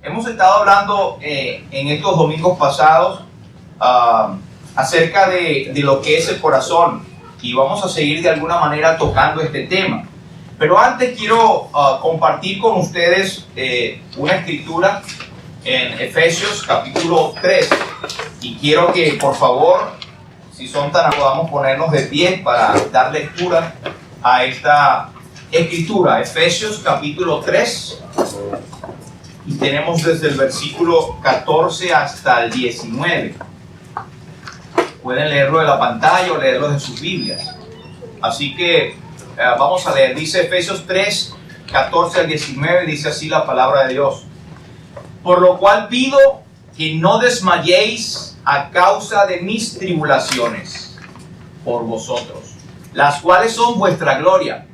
Hemos estado hablando en estos domingos pasados acerca de lo que es el corazón, y vamos a seguir de alguna manera tocando este tema. Pero antes quiero compartir con ustedes una escritura en Efesios capítulo 3, y quiero que por favor, si son tan amables, podamos ponernos de pie para dar lectura a esta escritura. Efesios capítulo 3, y tenemos desde el versículo 14 hasta el 19. Pueden leerlo de la pantalla o leerlo de sus Biblias. Así que vamos a leer. Dice Efesios 3, 14 al 19, dice así la palabra de Dios. Por lo cual pido que no desmayéis a causa de mis tribulaciones por vosotros, las cuales son vuestra gloria.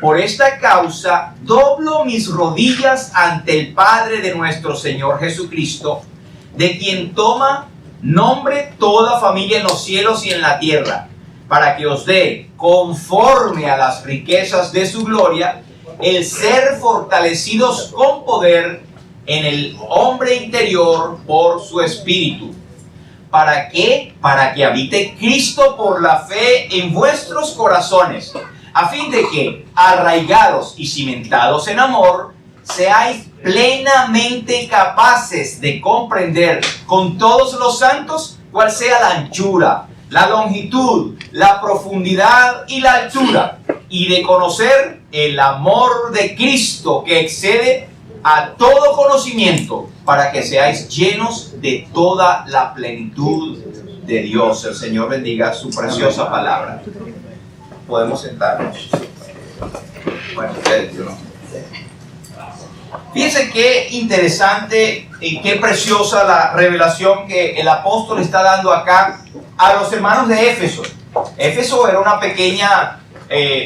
Por esta causa doblo mis rodillas ante el Padre de nuestro Señor Jesucristo, de quien toma nombre toda familia en los cielos y en la tierra, para que os dé, conforme a las riquezas de su gloria, el ser fortalecidos con poder en el hombre interior por su espíritu. ¿Para qué? Para que habite Cristo por la fe en vuestros corazones, a fin de que, arraigados y cimentados en amor, seáis plenamente capaces de comprender con todos los santos cuál sea la anchura, la longitud, la profundidad y la altura, y de conocer el amor de Cristo que excede a todo conocimiento, para que seáis llenos de toda la plenitud de Dios. El Señor bendiga su preciosa palabra. Podemos sentarnos. Bueno, ustedes, ¿no? Fíjense qué interesante y qué preciosa la revelación que el apóstol está dando acá a los hermanos de Éfeso. Éfeso era una pequeña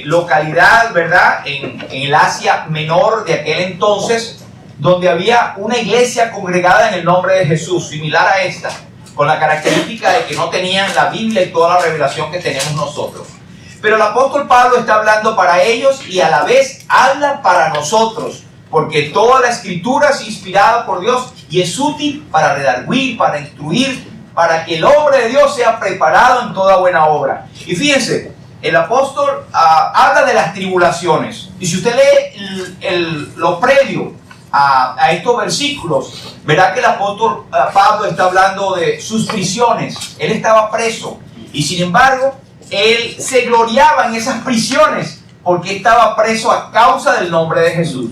localidad, ¿verdad?, en el Asia Menor de aquel entonces, donde había una iglesia congregada en el nombre de Jesús, similar a esta, con la característica de que no tenían la Biblia y toda la revelación que tenemos nosotros. Pero el apóstol Pablo está hablando para ellos y a la vez habla para nosotros, porque toda la escritura es inspirada por Dios y es útil para redarguir, para instruir, para que el hombre de Dios sea preparado en toda buena obra. Y fíjense, el apóstol habla de las tribulaciones. Y si usted lee lo previo a estos versículos, verá que el apóstol Pablo está hablando de sus prisiones. Él estaba preso y sin embargo él se gloriaba en esas prisiones porque estaba preso a causa del nombre de Jesús.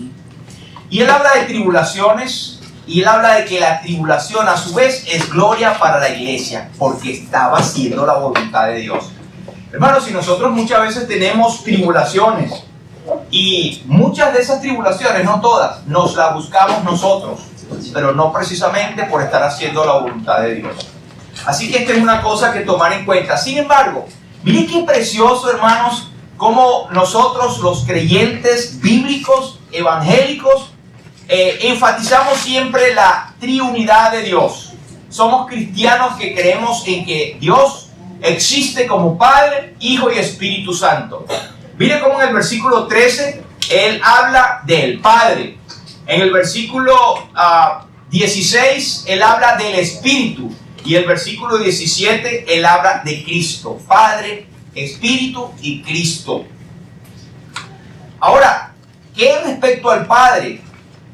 Y él habla de tribulaciones, y él habla de que la tribulación a su vez es gloria para la iglesia, porque estaba haciendo la voluntad de Dios. Hermanos, si nosotros muchas veces tenemos tribulaciones, y muchas de esas tribulaciones, no todas, nos las buscamos nosotros, pero no precisamente por estar haciendo la voluntad de Dios. Así que esta es una cosa que tomar en cuenta. Sin embargo, miren qué precioso, hermanos, cómo nosotros, los creyentes bíblicos, evangélicos, enfatizamos siempre la triunidad de Dios. Somos cristianos que creemos en que Dios existe como Padre, Hijo y Espíritu Santo. Miren cómo en el versículo 13 él habla del Padre. En el versículo 16 él habla del Espíritu. Y el versículo 17 él habla de Cristo. Padre, Espíritu y Cristo. Ahora, ¿qué respecto al Padre?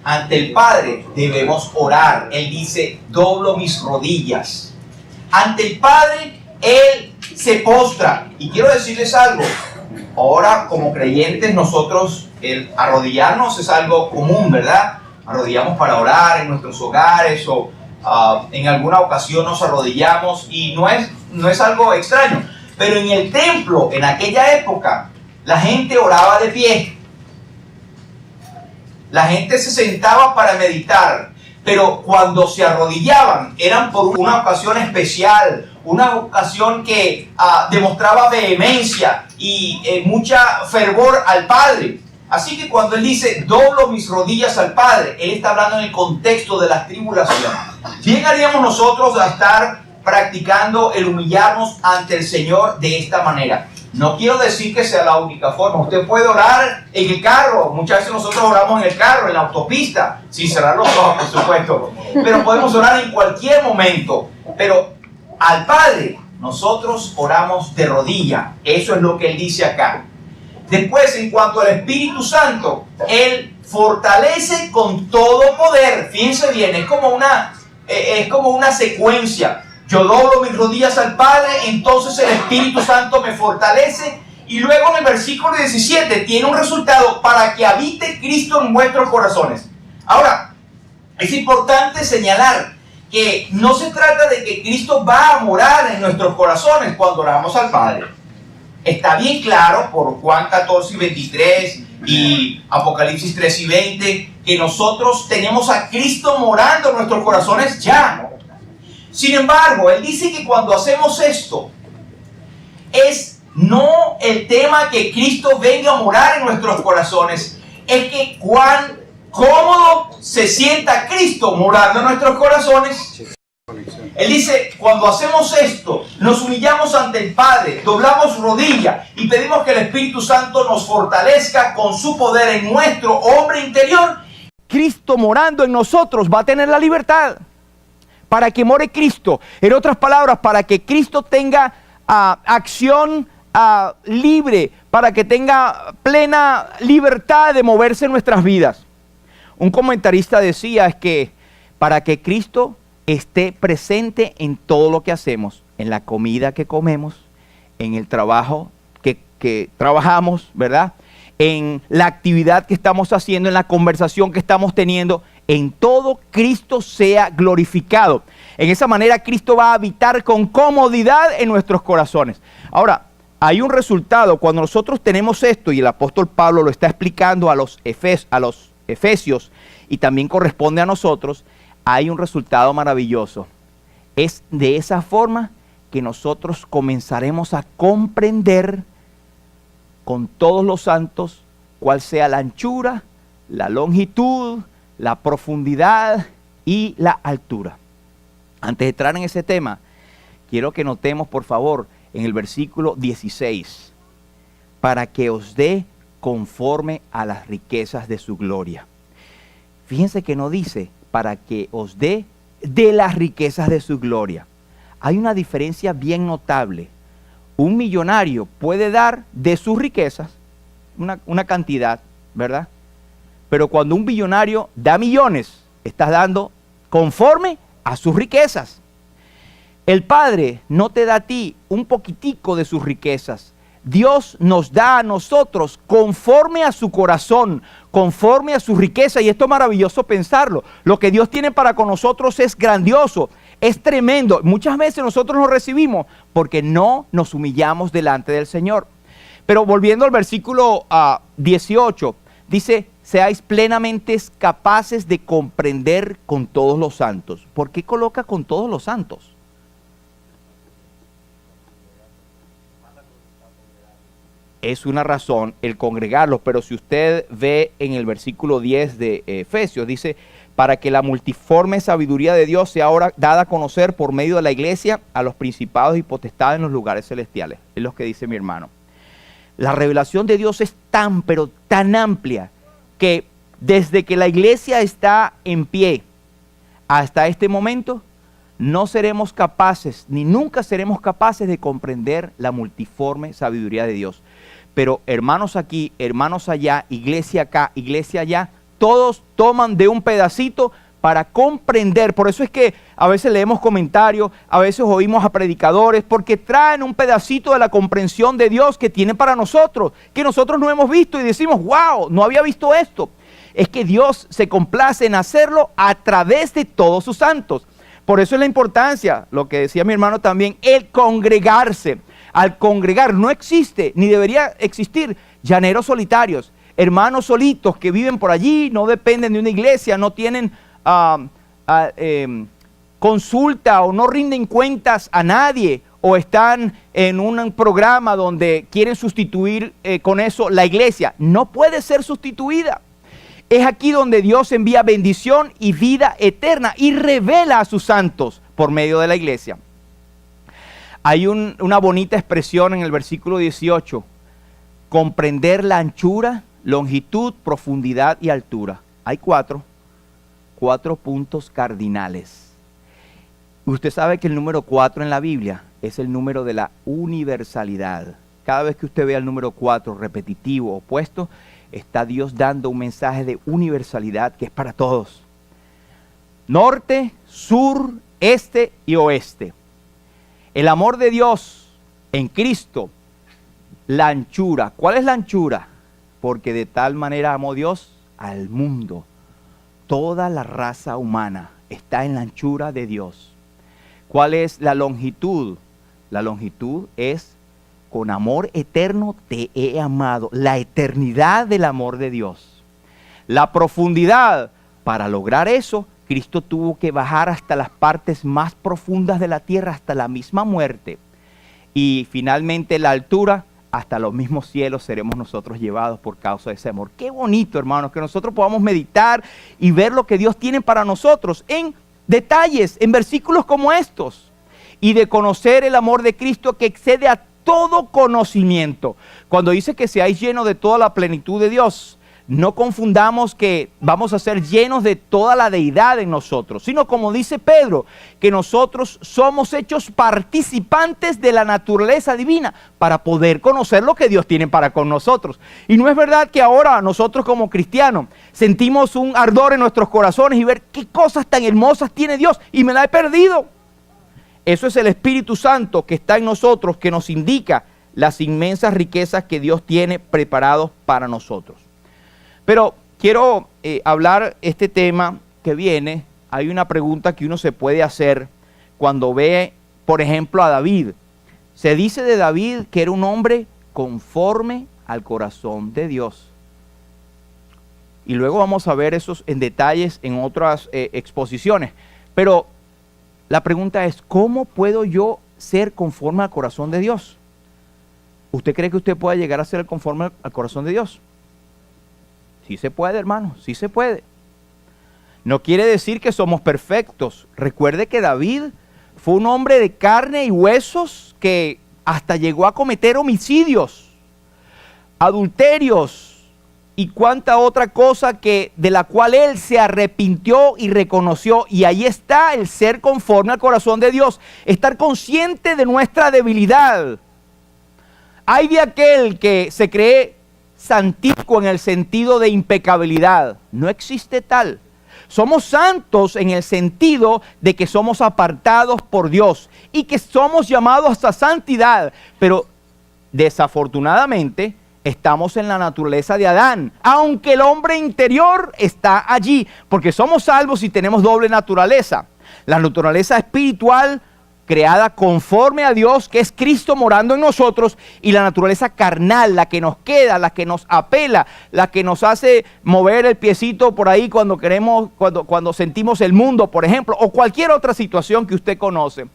Ante el Padre debemos orar. Él dice, doblo mis rodillas. Ante el Padre, Él se postra. Y quiero decirles algo. Ahora, como creyentes, nosotros, el arrodillarnos es algo común, ¿verdad? Arrodillamos para orar en nuestros hogares o en alguna ocasión nos arrodillamos y no es algo extraño. Pero en el templo, en aquella época, la gente oraba de pie. La gente se sentaba para meditar, pero cuando se arrodillaban eran por una ocasión especial, una ocasión que demostraba vehemencia y mucha fervor al Padre. Así que cuando él dice, doblo mis rodillas al Padre, él está hablando en el contexto de las tribulaciones. Bien haríamos nosotros a estar practicando el humillarnos ante el Señor de esta manera. No quiero decir que sea la única forma. Usted puede orar en el carro. Muchas veces nosotros oramos en el carro, en la autopista, sin cerrar los ojos, por supuesto. Pero podemos orar en cualquier momento. Pero al Padre, nosotros oramos de rodilla. Eso es lo que Él dice acá. Después, en cuanto al Espíritu Santo, Él fortalece con todo poder. Fíjense bien, es como una secuencia. Yo doblo mis rodillas al Padre, entonces el Espíritu Santo me fortalece. Y luego en el versículo 17 tiene un resultado: para que habite Cristo en vuestros corazones. Ahora, es importante señalar que no se trata de que Cristo va a morar en nuestros corazones cuando oramos al Padre. Está bien claro por Juan 14 y 23 y Apocalipsis 3 y 20 que nosotros tenemos a Cristo morando en nuestros corazones ya. Sin embargo, Él dice que cuando hacemos esto, es no el tema que Cristo venga a morar en nuestros corazones, es que cuán cómodo se sienta Cristo morando en nuestros corazones. Él dice, cuando hacemos esto, nos humillamos ante el Padre, doblamos rodilla y pedimos que el Espíritu Santo nos fortalezca con su poder en nuestro hombre interior. Cristo morando en nosotros va a tener la libertad. Para que more Cristo, en otras palabras, para que Cristo tenga acción libre, para que tenga plena libertad de moverse en nuestras vidas. Un comentarista decía es que para que Cristo esté presente en todo lo que hacemos, en la comida que comemos, en el trabajo que trabajamos, ¿verdad? En la actividad que estamos haciendo, en la conversación que estamos teniendo, en todo Cristo sea glorificado. En esa manera Cristo va a habitar con comodidad en nuestros corazones. Ahora, hay un resultado cuando nosotros tenemos esto, y el apóstol Pablo lo está explicando a los efesios y también corresponde a nosotros. Hay un resultado maravilloso. Es de esa forma que nosotros comenzaremos a comprender con todos los santos cuál sea la anchura, la longitud, la profundidad y la altura. Antes de entrar en ese tema, quiero que notemos, por favor, en el versículo 16, para que os dé conforme a las riquezas de su gloria. Fíjense que no dice para que os dé de las riquezas de su gloria. Hay una diferencia bien notable. Un millonario puede dar de sus riquezas una cantidad, ¿verdad? Pero cuando un billonario da millones, está dando conforme a sus riquezas. El Padre no te da a ti un poquitico de sus riquezas. Dios nos da a nosotros conforme a su corazón, conforme a su riqueza. Y esto es maravilloso pensarlo. Lo que Dios tiene para con nosotros es grandioso, es tremendo. Muchas veces nosotros lo recibimos porque no nos humillamos delante del Señor. Pero volviendo al versículo 18, dice: seáis plenamente capaces de comprender con todos los santos. ¿Por qué coloca con todos los santos? Es una razón el congregarlos, pero si usted ve en el versículo 10 de Efesios, dice: para que la multiforme sabiduría de Dios sea ahora dada a conocer por medio de la iglesia a los principados y potestades en los lugares celestiales. Es lo que dice mi hermano. La revelación de Dios es tan, pero tan amplia, que desde que la iglesia está en pie hasta este momento, no seremos capaces, ni nunca seremos capaces de comprender la multiforme sabiduría de Dios. Pero hermanos aquí, hermanos allá, iglesia acá, iglesia allá, todos toman de un pedacito para comprender. Por eso es que a veces leemos comentarios, a veces oímos a predicadores, porque traen un pedacito de la comprensión de Dios que tiene para nosotros, que nosotros no hemos visto y decimos: wow, no había visto esto. Es que Dios se complace en hacerlo a través de todos sus santos. Por eso es la importancia, lo que decía mi hermano también, el congregarse. Al congregar no existe, ni debería existir, llaneros solitarios, hermanos solitos que viven por allí, no dependen de una iglesia, no tienen consulta o no rinden cuentas a nadie, o están en un programa donde quieren sustituir con eso la iglesia. No puede ser sustituida. Es aquí donde Dios envía bendición y vida eterna y revela a sus santos por medio de la iglesia. Hay una bonita expresión en el versículo 18. Comprender la anchura, longitud, profundidad y altura. Hay cuatro puntos cardinales. Usted sabe que el número 4 en la Biblia es el número de la universalidad. Cada vez que usted vea el número 4 repetitivo, opuesto, está Dios dando un mensaje de universalidad que es para todos. Norte, sur, este y oeste. El amor de Dios en Cristo, la anchura. ¿Cuál es la anchura? Porque de tal manera amó Dios al mundo. Toda la raza humana está en la anchura de Dios. ¿Cuál es la longitud? La longitud es: con amor eterno te he amado. La eternidad del amor de Dios. La profundidad: para lograr eso, Cristo tuvo que bajar hasta las partes más profundas de la tierra, hasta la misma muerte. Y finalmente la altura: hasta los mismos cielos seremos nosotros llevados por causa de ese amor. Qué bonito, hermanos, que nosotros podamos meditar y ver lo que Dios tiene para nosotros en detalles, en versículos como estos. Y de conocer el amor de Cristo que excede a todo conocimiento. Cuando dice que seáis llenos de toda la plenitud de Dios, no confundamos que vamos a ser llenos de toda la deidad en nosotros, sino como dice Pedro, que nosotros somos hechos participantes de la naturaleza divina para poder conocer lo que Dios tiene para con nosotros. Y no es verdad que ahora nosotros como cristianos sentimos un ardor en nuestros corazones y ver qué cosas tan hermosas tiene Dios y me la he perdido. Eso es el Espíritu Santo que está en nosotros, que nos indica las inmensas riquezas que Dios tiene preparados para nosotros. Pero quiero hablar este tema que viene. Hay una pregunta que uno se puede hacer cuando ve, por ejemplo, a David. Se dice de David que era un hombre conforme al corazón de Dios. Y luego vamos a ver esos en detalles en otras exposiciones. Pero la pregunta es, ¿cómo puedo yo ser conforme al corazón de Dios? ¿Usted cree que usted pueda llegar a ser conforme al corazón de Dios? Sí se puede, hermano, sí se puede. No quiere decir que somos perfectos. Recuerde que David fue un hombre de carne y huesos que hasta llegó a cometer homicidios, adulterios y cuánta otra cosa de la cual él se arrepintió y reconoció. Y ahí está el ser conforme al corazón de Dios, estar consciente de nuestra debilidad. Hay de aquel que se cree santico en el sentido de impecabilidad. No existe tal. Somos santos en el sentido de que somos apartados por Dios y que somos llamados a santidad. Pero desafortunadamente estamos en la naturaleza de Adán, aunque el hombre interior está allí, porque somos salvos y tenemos doble naturaleza. La naturaleza espiritual creada conforme a Dios, que es Cristo morando en nosotros, y la naturaleza carnal, la que nos queda, la que nos apela, la que nos hace mover el piecito por ahí cuando queremos, cuando sentimos el mundo, por ejemplo, o cualquier otra situación que usted conoce.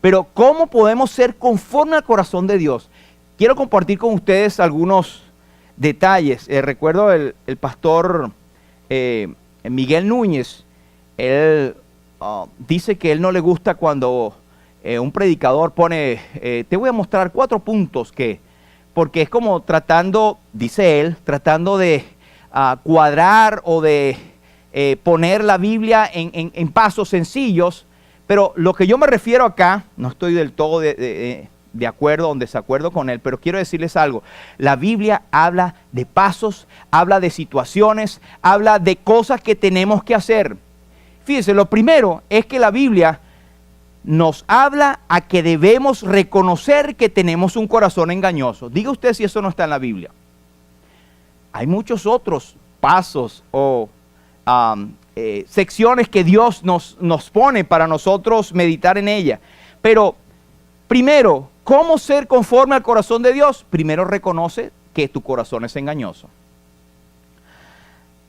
Pero ¿cómo podemos ser conforme al corazón de Dios? Quiero compartir con ustedes algunos detalles. Recuerdo el pastor Miguel Núñez. Él dice que él no le gusta cuando un predicador pone, te voy a mostrar 4 puntos porque es como tratando, dice él, tratando de cuadrar o de poner la Biblia en pasos sencillos. Pero lo que yo me refiero acá, no estoy del todo de acuerdo o en desacuerdo con él, pero quiero decirles algo. La Biblia habla de pasos, habla de situaciones, habla de cosas que tenemos que hacer. Fíjense, lo primero es que la Biblia nos habla a que debemos reconocer que tenemos un corazón engañoso. Diga usted si eso no está en la Biblia. Hay muchos otros pasos o secciones que Dios nos pone para nosotros meditar en ella. Pero primero, ¿cómo ser conforme al corazón de Dios? Primero reconoce que tu corazón es engañoso.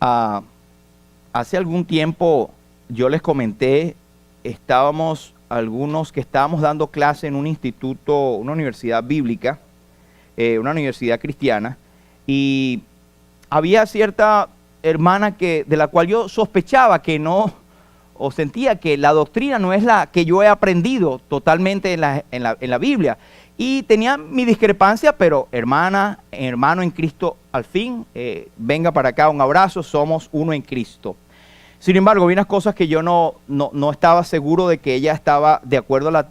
Hace algún tiempo yo les comenté, estábamos algunos que estábamos dando clase en un instituto, una universidad bíblica, una universidad cristiana, y había cierta hermana de la cual yo sospechaba que no o sentía que la doctrina no es la que yo he aprendido totalmente en la Biblia. Y tenía mi discrepancia, pero hermano en Cristo, al fin, venga para acá, un abrazo, somos uno en Cristo. Sin embargo, vi unas cosas que yo no estaba seguro de que ella estaba de acuerdo a la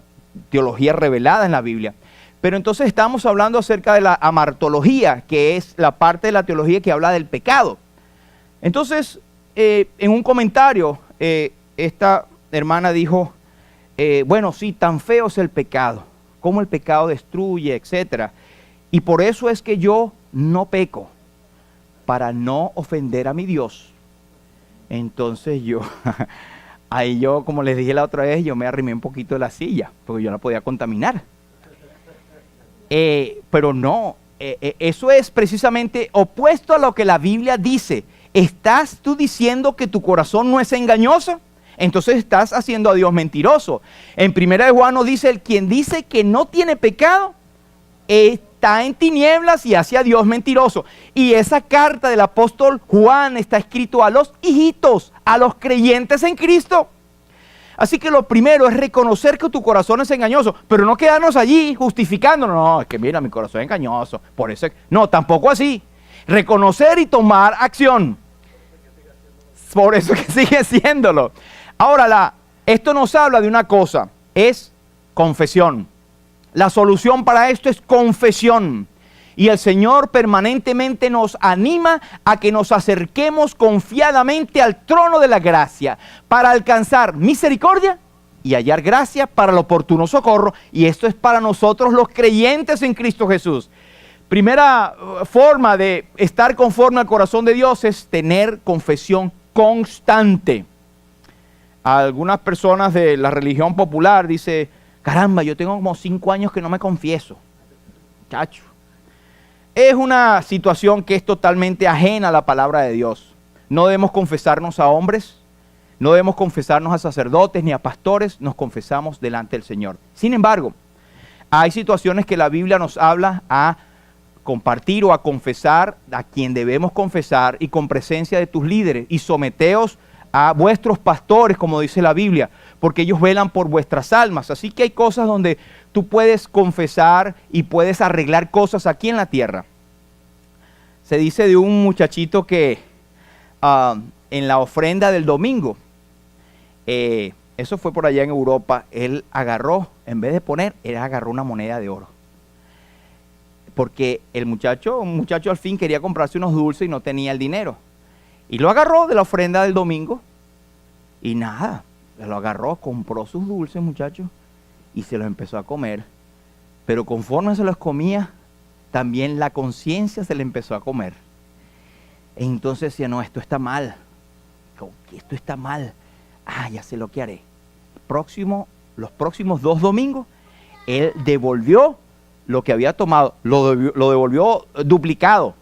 teología revelada en la Biblia. Pero entonces estamos hablando acerca de la amartología, que es la parte de la teología que habla del pecado. Entonces, en un comentario, esta hermana dijo, bueno, sí, tan feo es el pecado, cómo el pecado destruye, etcétera. Y por eso es que yo no peco, para no ofender a mi Dios. Entonces ahí yo, como les dije la otra vez, yo me arrimé un poquito de la silla, porque yo no podía contaminar. Pero no, eso es precisamente opuesto a lo que la Biblia dice. ¿Estás tú diciendo que tu corazón no es engañoso? Entonces estás haciendo a Dios mentiroso. En 1 Juan nos dice, el quien dice que no tiene pecado, está en tinieblas y hace a Dios mentiroso. Y esa carta del apóstol Juan está escrito a los hijitos, a los creyentes en Cristo. Así que lo primero es reconocer que tu corazón es engañoso, pero no quedarnos allí justificándonos. No, es que mira, mi corazón es engañoso. Por eso, no, tampoco así. Reconocer y tomar acción. Por eso que sigue siéndolo. Ahora, esto nos habla de una cosa, es confesión. La solución para esto es confesión. Y el Señor permanentemente nos anima a que nos acerquemos confiadamente al trono de la gracia para alcanzar misericordia y hallar gracia para el oportuno socorro. Y esto es para nosotros los creyentes en Cristo Jesús. Primera forma de estar conforme al corazón de Dios es tener confesión constante. Algunas personas de la religión popular dicen, caramba, yo tengo como 5 años que no me confieso. Chacho. Es una situación que es totalmente ajena a la palabra de Dios. No debemos confesarnos a hombres, no debemos confesarnos a sacerdotes ni a pastores, nos confesamos delante del Señor. Sin embargo, hay situaciones que la Biblia nos habla a compartir o a confesar a quien debemos confesar y con presencia de tus líderes, y someteos a vuestros pastores, como dice la Biblia, porque ellos velan por vuestras almas. Así que hay cosas donde tú puedes confesar y puedes arreglar cosas aquí en la tierra. Se dice de un muchachito que en la ofrenda del domingo, eso fue por allá en Europa, él agarró, en vez de poner, él agarró una moneda de oro. Porque un muchacho al fin quería comprarse unos dulces y no tenía el dinero. Y lo agarró de la ofrenda del domingo y nada, lo agarró, compró sus dulces, muchachos, y se los empezó a comer. Pero conforme se los comía, también la conciencia se le empezó a comer. Entonces decía, no, esto está mal. Esto está mal. Ya sé lo que haré. Los próximos 2 domingos, él devolvió lo que había tomado, lo devolvió duplicado.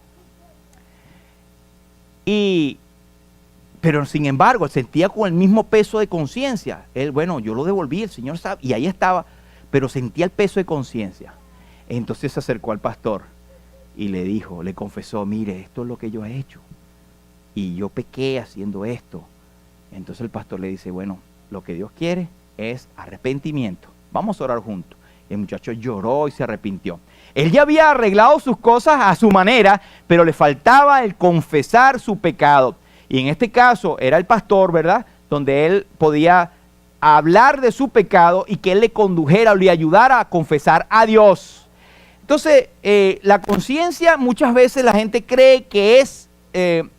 Pero sin embargo, sentía con el mismo peso de conciencia. Él, bueno, yo lo devolví, el Señor sabe, y ahí estaba, pero sentía el peso de conciencia. Entonces se acercó al pastor y le confesó, mire, esto es lo que yo he hecho. Y yo pequé haciendo esto. Entonces el pastor le dice, bueno, lo que Dios quiere es arrepentimiento. Vamos a orar juntos. El muchacho lloró y se arrepintió. Él ya había arreglado sus cosas a su manera, pero le faltaba el confesar su pecado. Y en este caso era el pastor, ¿verdad? Donde él podía hablar de su pecado y que él le condujera o le ayudara a confesar a Dios. Entonces, la conciencia muchas veces la gente cree que es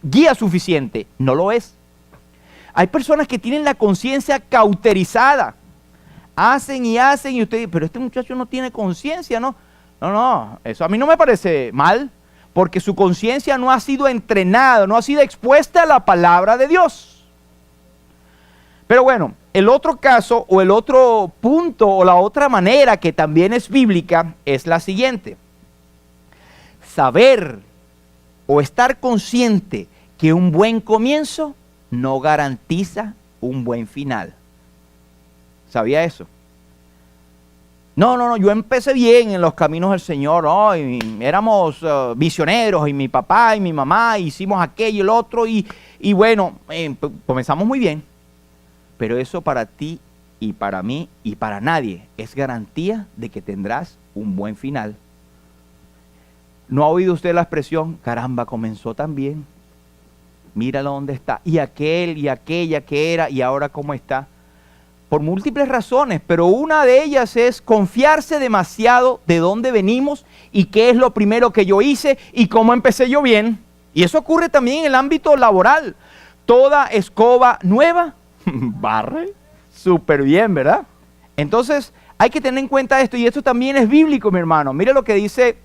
guía suficiente. No lo es. Hay personas que tienen la conciencia cauterizada. Hacen y usted dice, pero este muchacho no tiene conciencia, ¿no? No, eso a mí no me parece mal, porque su conciencia no ha sido entrenada, no ha sido expuesta a la palabra de Dios. Pero bueno, el otro caso o el otro punto o la otra manera que también es bíblica es la siguiente. Saber o estar consciente que un buen comienzo no garantiza un buen final. ¿Sabía eso? No, yo empecé bien en los caminos del Señor, y éramos misioneros, y mi papá y mi mamá hicimos aquello y el otro, y bueno, comenzamos muy bien. Pero eso para ti y para mí y para nadie es garantía de que tendrás un buen final. ¿No ha oído usted la expresión, caramba, comenzó tan bien? Míralo dónde está. Y aquel y aquella que era y ahora cómo está. Por múltiples razones, pero una de ellas es confiarse demasiado de dónde venimos y qué es lo primero que yo hice y cómo empecé yo bien. Y eso ocurre también en el ámbito laboral. Toda escoba nueva barre súper bien, ¿verdad? Entonces hay que tener en cuenta esto, y esto también es bíblico, mi hermano. Mire lo que dice,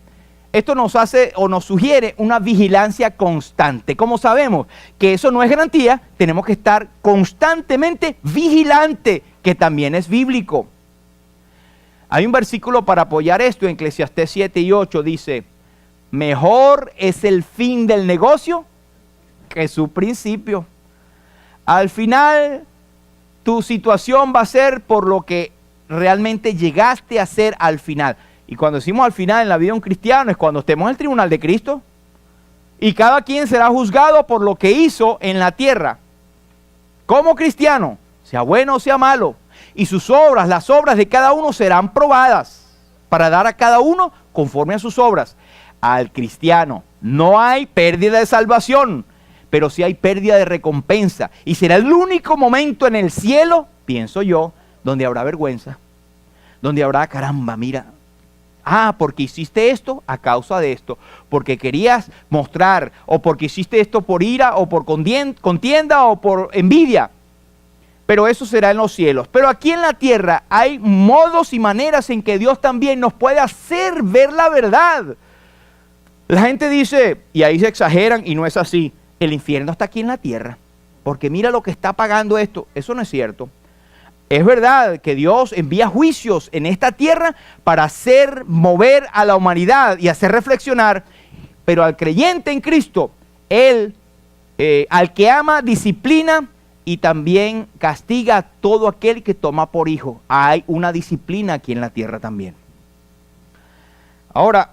esto nos hace o nos sugiere una vigilancia constante. Como sabemos que eso no es garantía, tenemos que estar constantemente vigilante, que también es bíblico. Hay un versículo para apoyar esto en Eclesiastés 7 y 8, dice, mejor es el fin del negocio que su principio. Al final, tu situación va a ser por lo que realmente llegaste a ser al final. Y cuando decimos al final en la vida de un cristiano es cuando estemos en el tribunal de Cristo. Y cada quien será juzgado por lo que hizo en la tierra. Como cristiano, sea bueno o sea malo. Y sus obras, las obras de cada uno serán probadas para dar a cada uno conforme a sus obras. Al cristiano no hay pérdida de salvación, pero sí hay pérdida de recompensa. Y será el único momento en el cielo, pienso yo, donde habrá vergüenza. Donde habrá, caramba, mira, porque hiciste esto a causa de esto. Porque querías mostrar, o porque hiciste esto por ira, o por contienda, o por envidia. Pero eso será en los cielos. Pero aquí en la tierra hay modos y maneras en que Dios también nos puede hacer ver la verdad. La gente dice, y ahí se exageran y no es así, el infierno está aquí en la tierra, porque mira lo que está pagando esto. Eso no es cierto. Es verdad que Dios envía juicios en esta tierra para hacer mover a la humanidad y hacer reflexionar, pero al creyente en Cristo, Él, al que ama, disciplina y también castiga a todo aquel que toma por hijo. Hay una disciplina aquí en la tierra también. Ahora,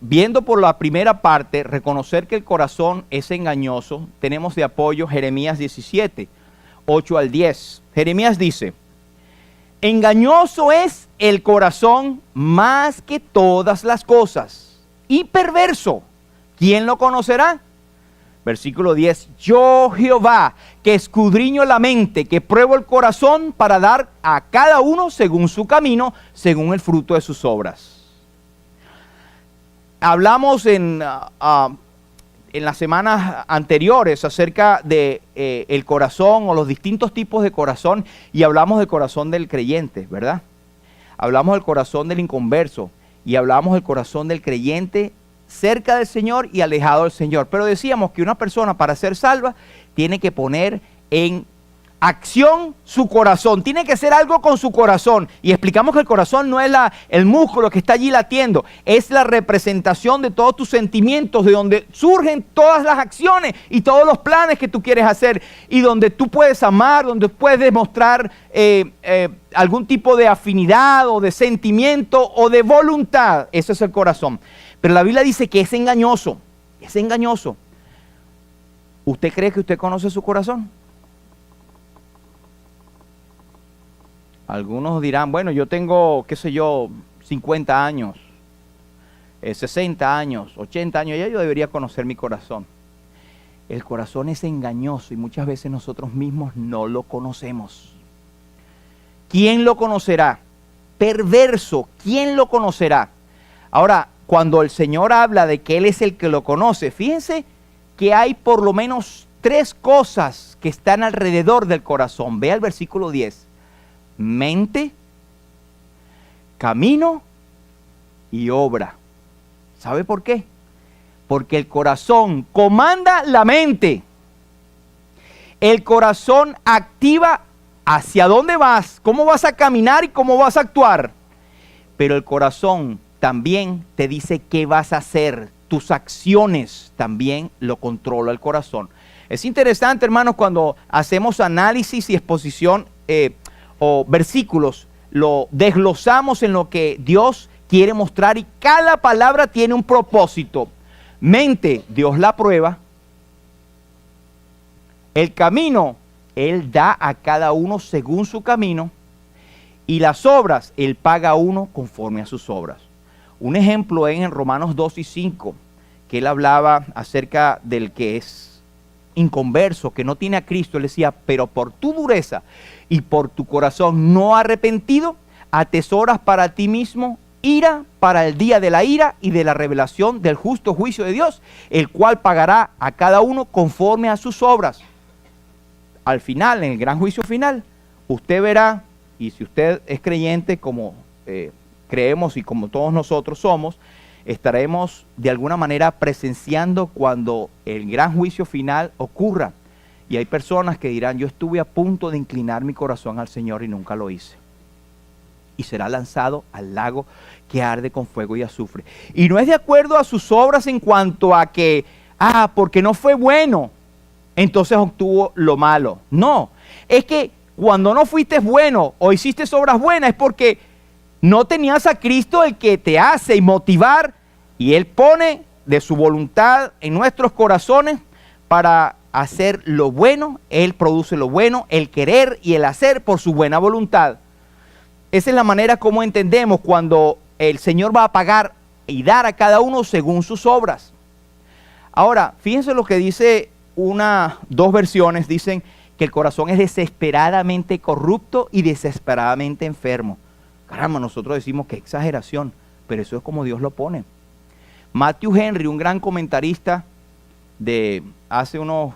viendo por la primera parte, reconocer que el corazón es engañoso, tenemos de apoyo Jeremías 17, 8 al 10. Jeremías dice, engañoso es el corazón más que todas las cosas, y perverso, ¿quién lo conocerá? Versículo 10, yo Jehová, que escudriño la mente, que pruebo el corazón para dar a cada uno según su camino, según el fruto de sus obras. Hablamos en las semanas anteriores acerca de el corazón o los distintos tipos de corazón, y hablamos del corazón del creyente, ¿verdad? Hablamos del corazón del inconverso y hablamos del corazón del creyente cerca del Señor y alejado del Señor. Pero decíamos que una persona para ser salva tiene que poner en acción su corazón, tiene que hacer algo con su corazón. Y explicamos que el corazón no es el músculo que está allí latiendo, es la representación de todos tus sentimientos, de donde surgen todas las acciones y todos los planes que tú quieres hacer, y donde tú puedes amar, donde puedes demostrar algún tipo de afinidad o de sentimiento o de voluntad. Eso es el corazón. Pero la Biblia dice que es engañoso, es engañoso. ¿Usted cree que usted conoce su corazón? Algunos dirán, bueno, yo tengo, qué sé yo, 50 años, 60 años, 80 años, ya yo debería conocer mi corazón. El corazón es engañoso y muchas veces nosotros mismos no lo conocemos. ¿Quién lo conocerá? Perverso, ¿quién lo conocerá? Ahora, cuando el Señor habla de que Él es el que lo conoce, fíjense que hay por lo menos 3 cosas que están alrededor del corazón. Vea el versículo 10. Mente, camino y obra. ¿Sabe por qué? Porque el corazón comanda la mente. El corazón activa hacia dónde vas, cómo vas a caminar y cómo vas a actuar. Pero el corazón también te dice qué vas a hacer. Tus acciones también lo controla el corazón. Es interesante, hermanos, cuando hacemos análisis y exposición o versículos, lo desglosamos en lo que Dios quiere mostrar, y cada palabra tiene un propósito. Mente, Dios la prueba. El camino, Él da a cada uno según su camino, y las obras Él paga a uno conforme a sus obras. Un ejemplo es en Romanos 2 y 5, que Él hablaba acerca del que es inconverso, que no tiene a Cristo. Él decía, pero por tu dureza y por tu corazón no arrepentido, atesoras para ti mismo ira para el día de la ira y de la revelación del justo juicio de Dios, el cual pagará a cada uno conforme a sus obras. Al final, en el gran juicio final, usted verá, y si usted es creyente como creemos y como todos nosotros somos, estaremos de alguna manera presenciando cuando el gran juicio final ocurra. Y hay personas que dirán, yo estuve a punto de inclinar mi corazón al Señor y nunca lo hice. Y será lanzado al lago que arde con fuego y azufre. Y no es de acuerdo a sus obras en cuanto a que, porque no fue bueno, entonces obtuvo lo malo. No, es que cuando no fuiste bueno o hiciste obras buenas es porque no tenías a Cristo, el que te hace y motivar, y Él pone de su voluntad en nuestros corazones para hacer lo bueno. Él produce lo bueno, el querer y el hacer por su buena voluntad. Esa es la manera como entendemos cuando el Señor va a pagar y dar a cada uno según sus obras. Ahora, fíjense lo que dice dos versiones, dicen que el corazón es desesperadamente corrupto y desesperadamente enfermo. Caramba, nosotros decimos que exageración, pero eso es como Dios lo pone. Matthew Henry, un gran comentarista de hace unos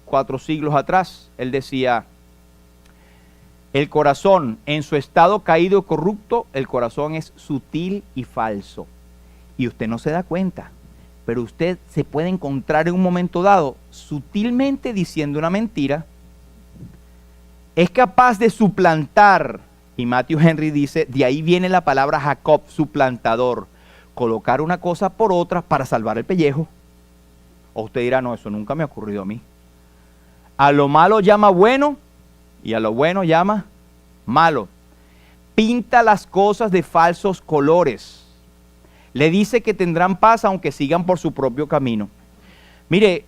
4 siglos atrás, él decía, el corazón en su estado caído y corrupto, el corazón es sutil y falso. Y usted no se da cuenta, pero usted se puede encontrar en un momento dado sutilmente diciendo una mentira. Es capaz de suplantar, y Matthew Henry dice, de ahí viene la palabra Jacob, suplantador, colocar una cosa por otra para salvar el pellejo. O usted dirá, no, eso nunca me ha ocurrido a mí. A lo malo llama bueno y a lo bueno llama malo. Pinta las cosas de falsos colores. Le dice que tendrán paz aunque sigan por su propio camino. Mire,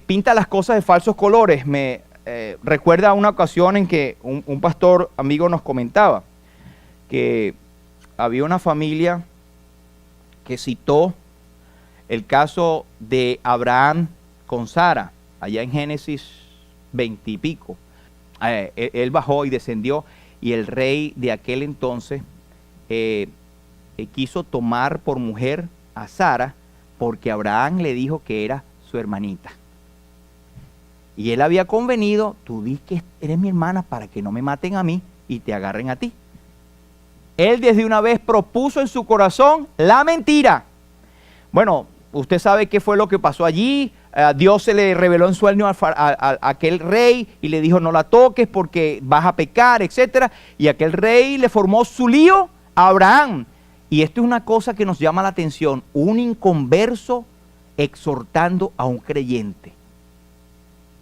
pinta las cosas de falsos colores. Me recuerda una ocasión en que un pastor amigo nos comentaba que había una familia que citó el caso de Abraham con Sara, allá en Génesis 20 y pico. Él bajó y descendió, y el rey de aquel entonces quiso tomar por mujer a Sara porque Abraham le dijo que era su hermanita. Y él había convenido, tú di que eres mi hermana para que no me maten a mí y te agarren a ti. Él desde una vez propuso en su corazón la mentira. Bueno, usted sabe qué fue lo que pasó allí. Dios se le reveló en sueño a aquel rey y le dijo, no la toques porque vas a pecar, etc. Y aquel rey le formó su lío a Abraham. Y esto es una cosa que nos llama la atención, un inconverso exhortando a un creyente.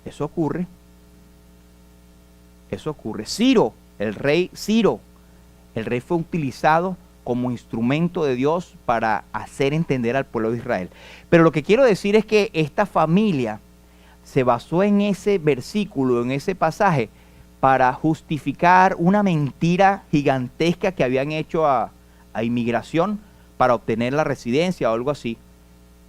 Eso ocurre. Eso ocurre. Ciro, el rey fue utilizado como instrumento de Dios para hacer entender al pueblo de Israel. Pero lo que quiero decir es que esta familia se basó en ese versículo, en ese pasaje, para justificar una mentira gigantesca que habían hecho a inmigración para obtener la residencia o algo así.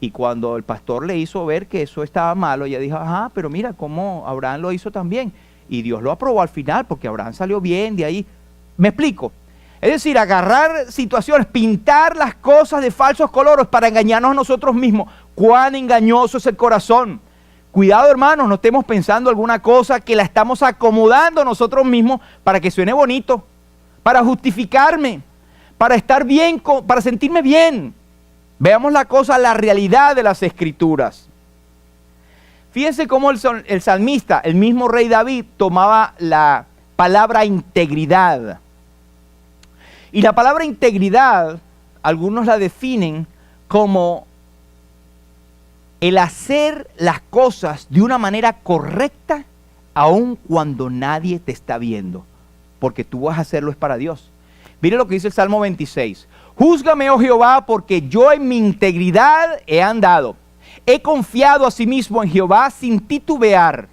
Y cuando el pastor le hizo ver que eso estaba malo, ella dijo, pero mira cómo Abraham lo hizo también. Y Dios lo aprobó al final porque Abraham salió bien de ahí. ¿Me explico? Es decir, agarrar situaciones, pintar las cosas de falsos colores para engañarnos a nosotros mismos. ¡Cuán engañoso es el corazón! Cuidado, hermanos, no estemos pensando alguna cosa que la estamos acomodando nosotros mismos para que suene bonito, para justificarme, para estar bien, para sentirme bien. Veamos la cosa, la realidad de las Escrituras. Fíjense cómo el salmista, el mismo rey David, tomaba la palabra integridad. Y la palabra integridad, algunos la definen como el hacer las cosas de una manera correcta, aun cuando nadie te está viendo, porque tú vas a hacerlo es para Dios. Mire lo que dice el Salmo 26. Júzgame, oh Jehová, porque yo en mi integridad he andado. He confiado asimismo en Jehová sin titubear.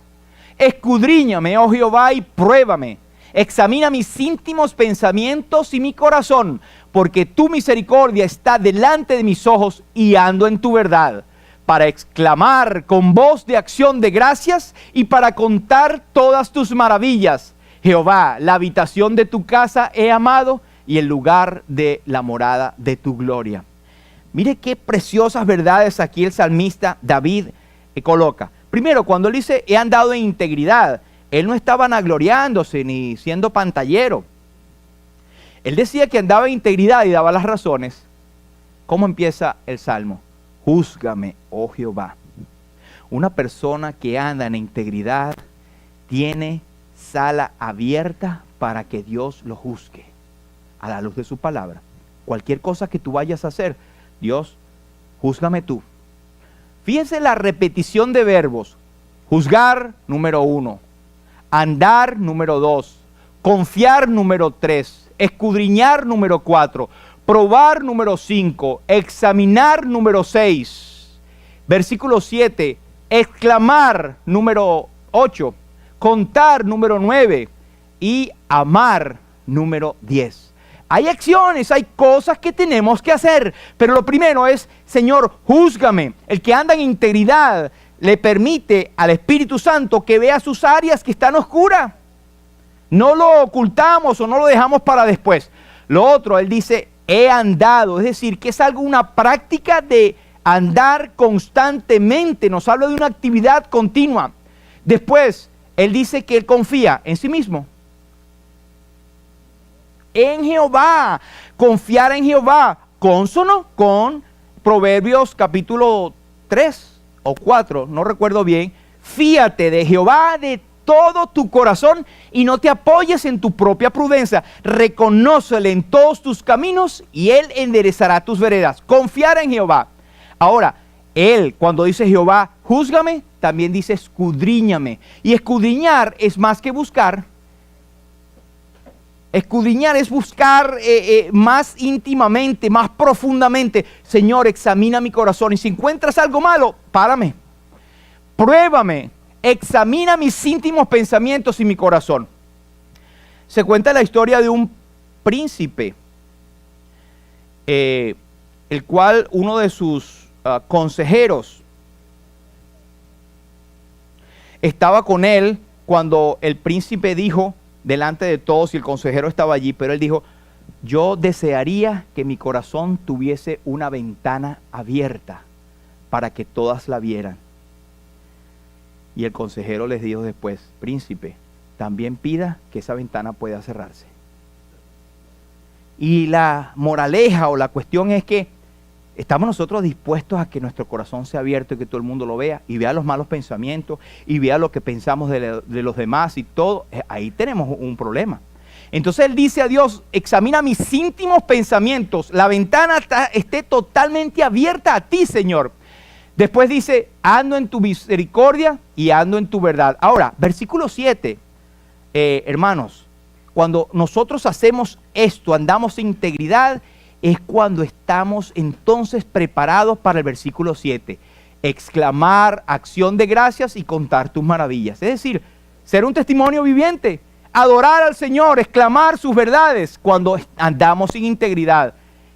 Escudriñame, oh Jehová, y pruébame. Examina mis íntimos pensamientos y mi corazón, porque tu misericordia está delante de mis ojos y ando en tu verdad, para exclamar con voz de acción de gracias y para contar todas tus maravillas. Jehová, la habitación de tu casa he amado y el lugar de la morada de tu gloria. Mire qué preciosas verdades aquí el salmista David coloca. Primero, cuando él dice, he andado en integridad, él no estaba vanagloriándose ni siendo pantallero. Él decía que andaba en integridad y daba las razones. ¿Cómo empieza el salmo? Júzgame, oh Jehová. Una persona que anda en integridad tiene sala abierta para que Dios lo juzgue a la luz de su palabra. Cualquier cosa que tú vayas a hacer, Dios, júzgame tú. Fíjense la repetición de verbos. Juzgar, número 1. Andar, número 2. Confiar, número 3. Escudriñar, número 4. Probar, número 5. Examinar, número 6. Versículo 7. Exclamar, número 8. Contar, número 9. Y amar, número 10. Hay acciones, hay cosas que tenemos que hacer, pero lo primero es, Señor, júzgame. El que anda en integridad le permite al Espíritu Santo que vea sus áreas que están oscuras. No lo ocultamos o no lo dejamos para después. Lo otro, él dice, he andado, es decir, que es algo, una práctica de andar constantemente, nos habla de una actividad continua. Después, él dice que él confía en sí mismo. En Jehová, confiar en Jehová, consono con Proverbios capítulo 3 o 4, no recuerdo bien. Fíate de Jehová de todo tu corazón y no te apoyes en tu propia prudencia. Reconócele en todos tus caminos y Él enderezará tus veredas. Confiar en Jehová. Ahora, Él cuando dice Jehová, júzgame, también dice escudriñame. Y escudriñar es más que buscar. Escudriñar es buscar más íntimamente, más profundamente. Señor, examina mi corazón y si encuentras algo malo, párame. Pruébame, examina mis íntimos pensamientos y mi corazón. Se cuenta la historia de un príncipe, el cual uno de sus consejeros estaba con él cuando el príncipe dijo, delante de todos y el consejero estaba allí, pero él dijo, yo desearía que mi corazón tuviese una ventana abierta para que todas la vieran. Y el consejero les dijo después, príncipe, también pida que esa ventana pueda cerrarse. Y la moraleja o la cuestión es que estamos nosotros dispuestos a que nuestro corazón sea abierto y que todo el mundo lo vea y vea los malos pensamientos y vea lo que pensamos de los demás y todo. Ahí tenemos un problema. Entonces él dice a Dios, examina mis íntimos pensamientos, la ventana esté totalmente abierta a ti, Señor. Después dice, ando en tu misericordia y ando en tu verdad. Ahora, versículo 7, hermanos, cuando nosotros hacemos esto, andamos en integridad, es cuando estamos entonces preparados para el versículo 7. Exclamar acción de gracias y contar tus maravillas. Es decir, ser un testimonio viviente, adorar al Señor, exclamar sus verdades cuando andamos sin integridad.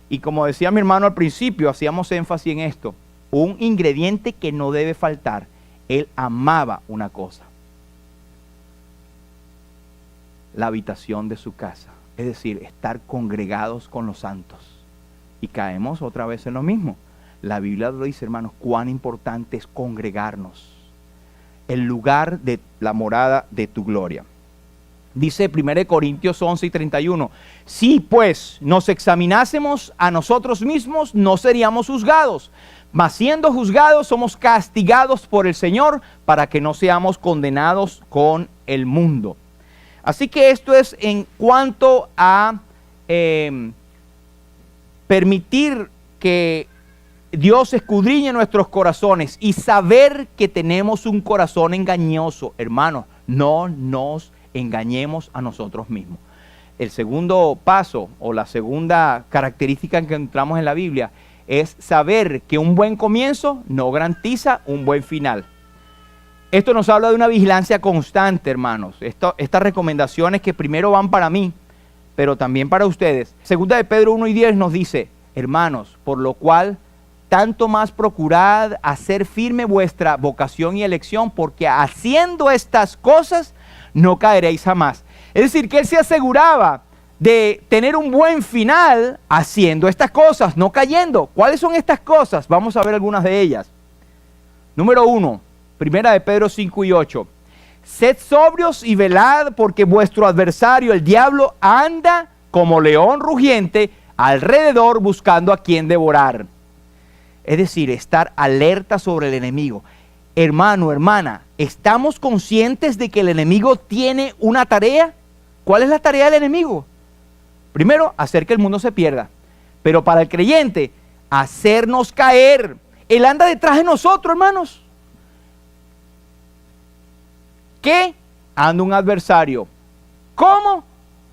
Y como decía mi hermano al principio, hacíamos énfasis en esto, un ingrediente que no debe faltar. Él amaba una cosa: la habitación de su casa. Es decir, estar congregados con los santos. Y caemos otra vez en lo mismo. La Biblia lo dice, hermanos, cuán importante es congregarnos. El lugar de la morada de tu gloria. Dice 1 Corintios 11 y 31. Si pues nos examinásemos a nosotros mismos, no seríamos juzgados. Mas siendo juzgados, somos castigados por el Señor para que no seamos condenados con el mundo. Así que esto es en cuanto a permitir que Dios escudriñe nuestros corazones y saber que tenemos un corazón engañoso. Hermanos, no nos engañemos a nosotros mismos. El segundo paso o la segunda característica que encontramos en la Biblia es saber que un buen comienzo no garantiza un buen final. Esto nos habla de una vigilancia constante, hermanos. Estas recomendaciones que primero van para mí, pero también para ustedes. Segunda de Pedro 1:10 nos dice, hermanos, por lo cual tanto más procurad hacer firme vuestra vocación y elección, porque haciendo estas cosas no caeréis jamás. Es decir, que él se aseguraba de tener un buen final haciendo estas cosas, no cayendo. ¿Cuáles son estas cosas? Vamos a ver algunas de ellas. Número 1, primera de Pedro 5:8. Sed sobrios y velad, porque vuestro adversario, el diablo, anda como león rugiente alrededor buscando a quien devorar. Es decir, estar alerta sobre el enemigo. Hermano, hermana, ¿estamos conscientes de que el enemigo tiene una tarea? ¿Cuál es la tarea del enemigo? Primero, hacer que el mundo se pierda. Pero para el creyente, hacernos caer. Él anda detrás de nosotros, hermanos. ¿Qué? Anda un adversario. ¿Cómo?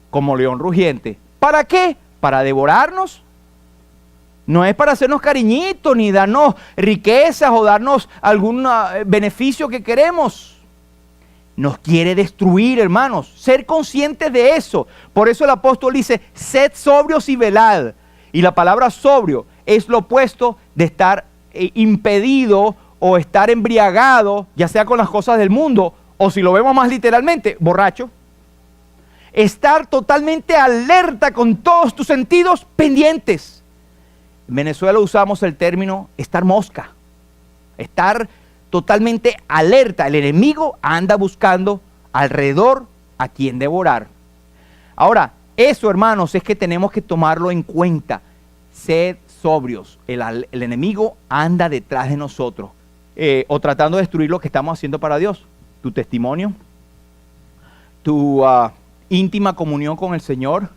Como león rugiente. ¿Para qué? Para devorarnos. No es para hacernos cariñitos, ni darnos riquezas o darnos algún beneficio que queremos. Nos quiere destruir, hermanos. Ser conscientes de eso. Por eso el apóstol dice, sed sobrios y velad. Y la palabra sobrio es lo opuesto de estar impedido o estar embriagado, ya sea con las cosas del mundo, o si lo vemos más literalmente, borracho. Estar totalmente alerta con todos tus sentidos pendientes. En Venezuela usamos el término estar mosca. Estar totalmente alerta. El enemigo anda buscando alrededor a quien devorar. Ahora, eso, hermanos, es que tenemos que tomarlo en cuenta. Sed sobrios. El enemigo anda detrás de nosotros. O tratando de destruir lo que estamos haciendo para Dios. Tu testimonio, tu íntima comunión con el Señor.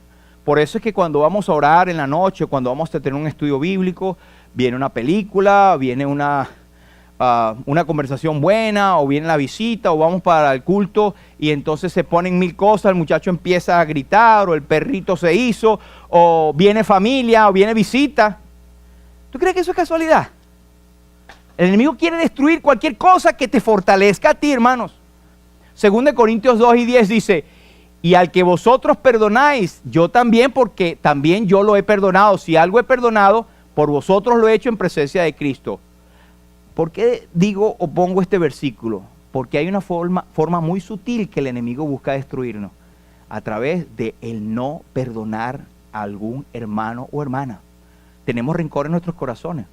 Por eso es que cuando vamos a orar en la noche, cuando vamos a tener un estudio bíblico, viene una película, viene una conversación buena, o viene la visita, o vamos para el culto, y entonces se ponen mil cosas, el muchacho empieza a gritar, o el perrito se hizo, o viene familia, o viene visita. ¿Tú crees que eso es casualidad? El enemigo quiere destruir cualquier cosa que te fortalezca a ti, hermanos. Según de Corintios 2:10 dice, y al que vosotros perdonáis, yo también, porque también yo lo he perdonado. Si algo he perdonado, por vosotros lo he hecho en presencia de Cristo. ¿Por qué digo o pongo este versículo? Porque hay una forma muy sutil que el enemigo busca destruirnos. A través de el no perdonar a algún hermano o hermana. Tenemos rencor en nuestros corazones.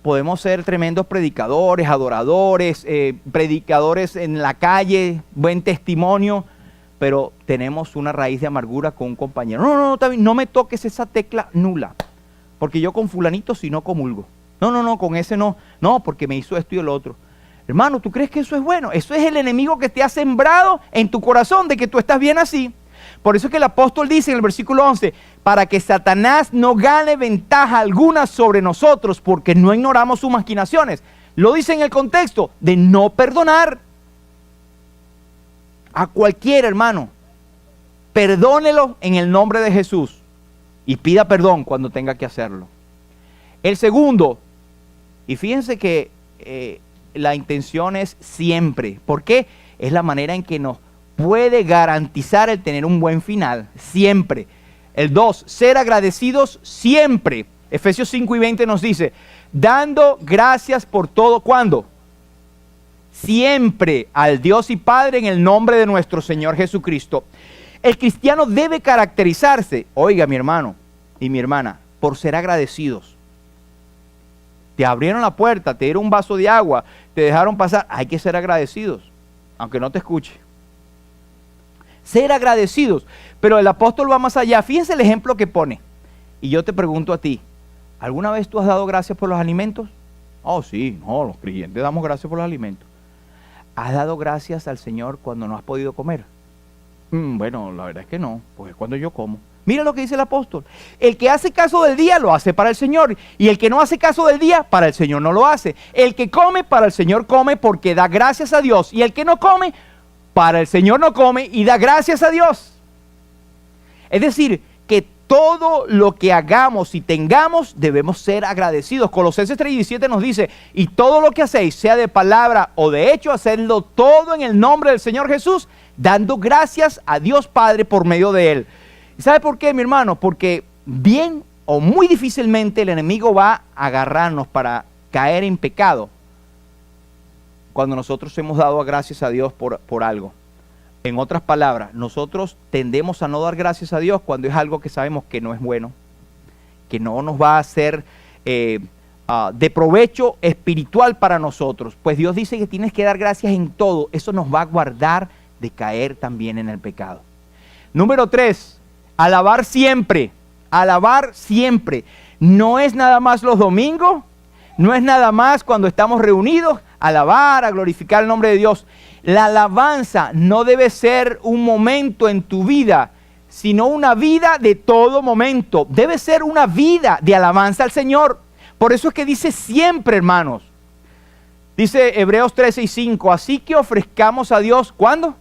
Podemos ser tremendos predicadores, adoradores, predicadores en la calle, buen testimonio, pero tenemos una raíz de amargura con un compañero. No me toques esa tecla nula, porque yo con fulanito si no comulgo. No, con ese no, porque me hizo esto y el otro. Hermano, ¿tú crees que eso es bueno? Eso es el enemigo que te ha sembrado en tu corazón de que tú estás bien así. Por eso es que el apóstol dice en el versículo 11, para que Satanás no gane ventaja alguna sobre nosotros, porque no ignoramos sus maquinaciones. Lo dice en el contexto de no perdonar a cualquier hermano. Perdónelo en el nombre de Jesús y pida perdón cuando tenga que hacerlo. El segundo, y fíjense que la intención es siempre. ¿Por qué? Es la manera en que nos puede garantizar el tener un buen final, siempre. El 2, ser agradecidos siempre. Efesios 5:20 nos dice, dando gracias por todo, ¿cuándo? Siempre al Dios y Padre en el nombre de nuestro Señor Jesucristo. El cristiano debe caracterizarse, oiga mi hermano y mi hermana, por ser agradecidos. Te abrieron la puerta, te dieron un vaso de agua, te dejaron pasar, hay que ser agradecidos, aunque no te escuche. Ser agradecidos, pero el apóstol va más allá. Fíjense el ejemplo que pone. Y yo te pregunto a ti, ¿alguna vez tú has dado gracias por los alimentos? Oh, sí, los creyentes damos gracias por los alimentos. ¿Has dado gracias al Señor cuando no has podido comer? Bueno, la verdad es que no, pues es cuando yo como. Mira lo que dice el apóstol. El que hace caso del día lo hace para el Señor. Y el que no hace caso del día, para el Señor no lo hace. El que come, para el Señor come porque da gracias a Dios. Y el que no come, para el Señor no come y da gracias a Dios. Es decir, que todo lo que hagamos y tengamos debemos ser agradecidos. Colosenses 3:17 nos dice, y todo lo que hacéis, sea de palabra o de hecho, hacedlo todo en el nombre del Señor Jesús, dando gracias a Dios Padre por medio de Él. ¿Y sabe por qué, mi hermano? Porque bien o muy difícilmente el enemigo va a agarrarnos para caer en pecado cuando nosotros hemos dado gracias a Dios por algo. En otras palabras, nosotros tendemos a no dar gracias a Dios cuando es algo que sabemos que no es bueno, que no nos va a ser de provecho espiritual para nosotros. Pues Dios dice que tienes que dar gracias en todo. Eso nos va a guardar de caer también en el pecado. Número 3, alabar siempre. Alabar siempre. No es nada más los domingos, no es nada más cuando estamos reunidos, alabar, a glorificar el nombre de Dios. La alabanza no debe ser un momento en tu vida, sino una vida de todo momento. Debe ser una vida de alabanza al Señor. Por eso es que dice siempre, hermanos. Dice Hebreos 13:5, así que ofrezcamos a Dios, ¿cuándo?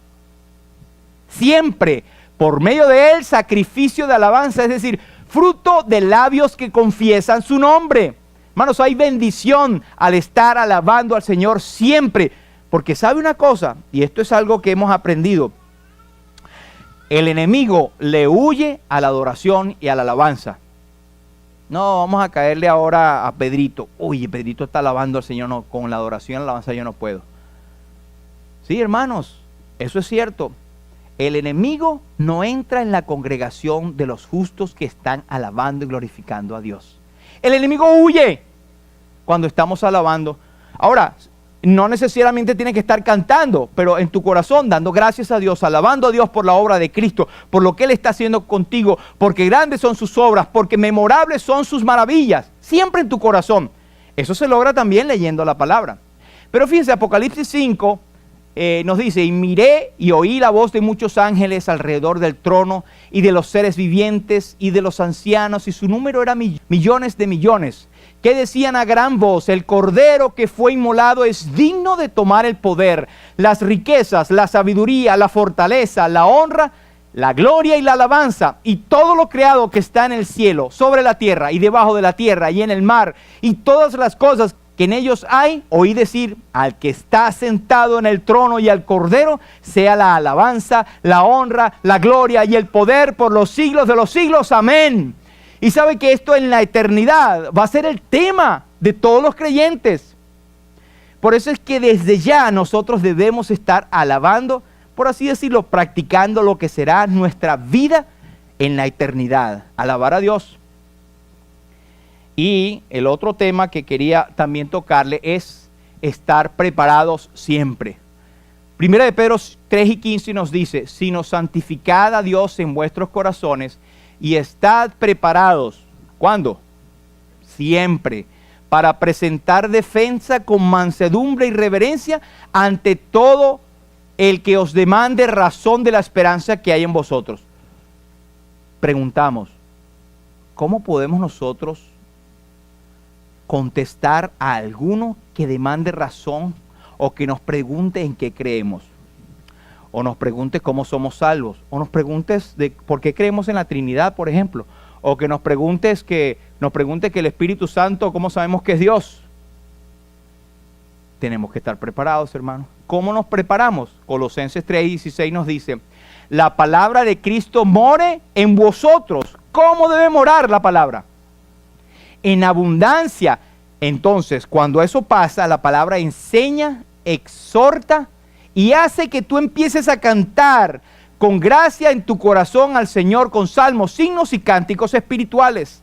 Siempre, por medio de Él, sacrificio de alabanza, es decir, fruto de labios que confiesan su nombre. Hermanos, hay bendición al estar alabando al Señor siempre. Porque sabe una cosa, y esto es algo que hemos aprendido, el enemigo le huye a la adoración y a la alabanza. No, vamos a caerle ahora a Pedrito. Oye, Pedrito está alabando al Señor, no, con la adoración y la alabanza yo no puedo. Sí, hermanos, eso es cierto. El enemigo no entra en la congregación de los justos que están alabando y glorificando a Dios. El enemigo huye cuando estamos alabando. Ahora, no necesariamente tienes que estar cantando, pero en tu corazón dando gracias a Dios, alabando a Dios por la obra de Cristo, por lo que Él está haciendo contigo, porque grandes son sus obras, porque memorables son sus maravillas, siempre en tu corazón. Eso se logra también leyendo la palabra. Pero fíjense, Apocalipsis 5 nos dice, y miré y oí la voz de muchos ángeles alrededor del trono y de los seres vivientes y de los ancianos, y su número era millones de millones, que decían a gran voz, el Cordero que fue inmolado es digno de tomar el poder, las riquezas, la sabiduría, la fortaleza, la honra, la gloria y la alabanza, y todo lo creado que está en el cielo, sobre la tierra y debajo de la tierra y en el mar, y todas las cosas que en ellos hay, oí decir, al que está sentado en el trono y al Cordero, sea la alabanza, la honra, la gloria y el poder por los siglos de los siglos. Amén. Y sabe que esto en la eternidad va a ser el tema de todos los creyentes. Por eso es que desde ya nosotros debemos estar alabando, por así decirlo, practicando lo que será nuestra vida en la eternidad. Alabar a Dios. Y el otro tema que quería también tocarle es estar preparados siempre. Primera de Pedro 3:15 nos dice, sino santificad a Dios en vuestros corazones y estad preparados. ¿Cuándo? Siempre. Para presentar defensa con mansedumbre y reverencia ante todo el que os demande razón de la esperanza que hay en vosotros. Preguntamos, ¿cómo podemos nosotros contestar a alguno que demande razón o que nos pregunte en qué creemos? O nos pregunte cómo somos salvos, o nos preguntes de por qué creemos en la Trinidad, por ejemplo, o que nos pregunte que el Espíritu Santo, ¿cómo sabemos que es Dios? Tenemos que estar preparados, hermanos. ¿Cómo nos preparamos? Colosenses 3:16 nos dice, la palabra de Cristo more en vosotros. ¿Cómo debe morar la palabra? En abundancia. Entonces, cuando eso pasa, la palabra enseña, exhorta y hace que tú empieces a cantar con gracia en tu corazón al Señor con salmos, himnos y cánticos espirituales.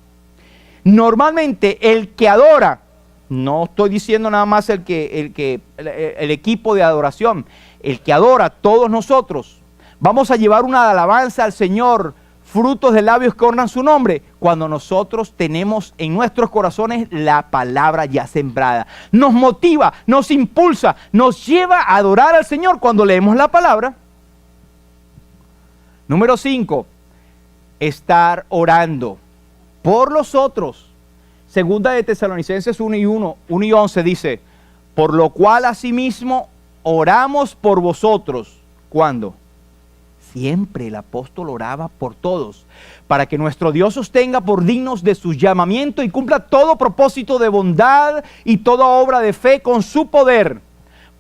Normalmente el que adora, no estoy diciendo nada más el equipo de adoración, el que adora, todos nosotros, vamos a llevar una alabanza al Señor, frutos de labios que honran su nombre, cuando nosotros tenemos en nuestros corazones la palabra ya sembrada. Nos motiva, nos impulsa, nos lleva a adorar al Señor cuando leemos la palabra. Número 5, estar orando por los otros. Segunda de Tesalonicenses 1 y 11 dice, por lo cual asimismo oramos por vosotros. ¿Cuándo? Siempre el apóstol oraba por todos, para que nuestro Dios os tenga por dignos de su llamamiento y cumpla todo propósito de bondad y toda obra de fe con su poder.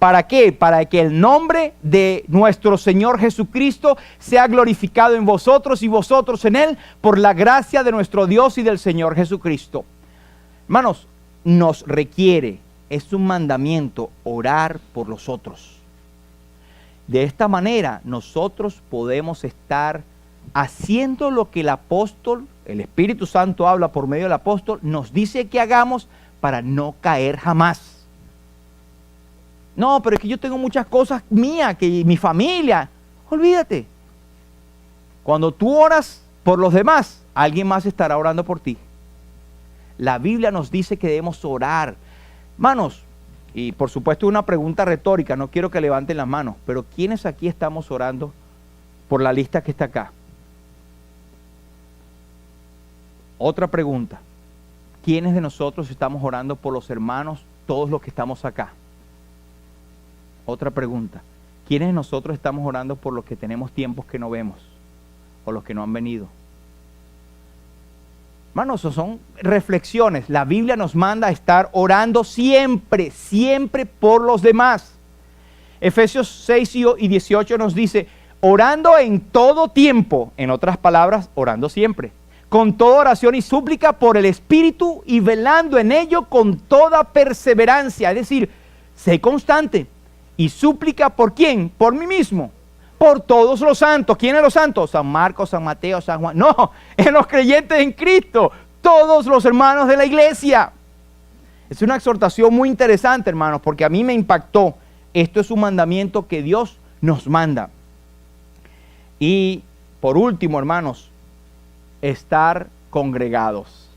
¿Para qué? Para que el nombre de nuestro Señor Jesucristo sea glorificado en vosotros y vosotros en Él, por la gracia de nuestro Dios y del Señor Jesucristo. Hermanos, nos requiere, es un mandamiento, orar por los otros. De esta manera nosotros podemos estar haciendo lo que el apóstol, el Espíritu Santo habla por medio del apóstol, nos dice que hagamos para no caer jamás. No, pero es que yo tengo muchas cosas mías, que mi familia. Olvídate. Cuando tú oras por los demás, alguien más estará orando por ti. La Biblia nos dice que debemos orar. Manos, y por supuesto una pregunta retórica, no quiero que levanten las manos, pero ¿quiénes aquí estamos orando por la lista que está acá? Otra pregunta, ¿quiénes de nosotros estamos orando por los hermanos, todos los que estamos acá? Otra pregunta, ¿quiénes de nosotros estamos orando por los que tenemos tiempos que no vemos o los que no han venido? Hermanos, son reflexiones. La Biblia nos manda a estar orando siempre, siempre por los demás. Efesios 6 y 18 nos dice, orando en todo tiempo, en otras palabras, orando siempre, con toda oración y súplica por el Espíritu y velando en ello con toda perseverancia. Es decir, sé constante y súplica ¿por quién? Por mí mismo. Por todos los santos. ¿Quiénes los santos? San Marcos, San Mateo, San Juan. No, en los creyentes en Cristo. Todos los hermanos de la iglesia. Es una exhortación muy interesante, hermanos, porque a mí me impactó. Esto es un mandamiento que Dios nos manda. Y por último, hermanos, estar congregados.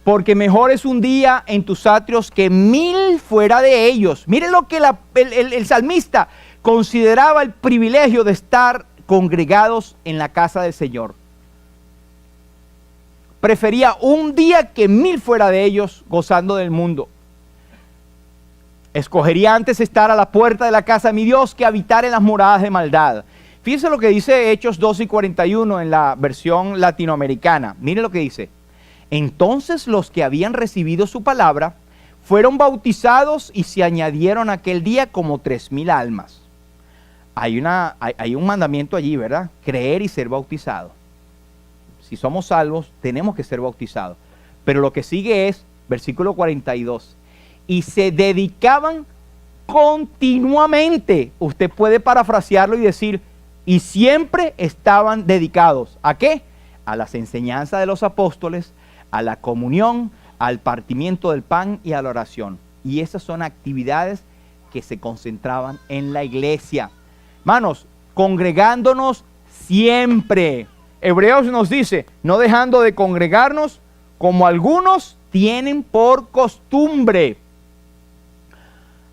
Porque mejor es un día en tus atrios que 1000 fuera de ellos. Miren lo que el salmista consideraba el privilegio de estar congregados en la casa del Señor. Prefería un día que 1000 fuera de ellos gozando del mundo. Escogería antes estar a la puerta de la casa de mi Dios que habitar en las moradas de maldad. Fíjense lo que dice Hechos 12 y 41 en la versión latinoamericana. Miren lo que dice. Entonces los que habían recibido su palabra fueron bautizados y se añadieron aquel día como 3000 almas. Hay un mandamiento allí, ¿verdad? Creer y ser bautizado. Si somos salvos, tenemos que ser bautizados. Pero lo que sigue es, versículo 42, y se dedicaban continuamente. Usted puede parafrasearlo y decir, y siempre estaban dedicados. ¿A qué? A las enseñanzas de los apóstoles, a la comunión, al partimiento del pan y a la oración. Y esas son actividades que se concentraban en la iglesia. Hermanos, congregándonos siempre. Hebreos nos dice, no dejando de congregarnos como algunos tienen por costumbre.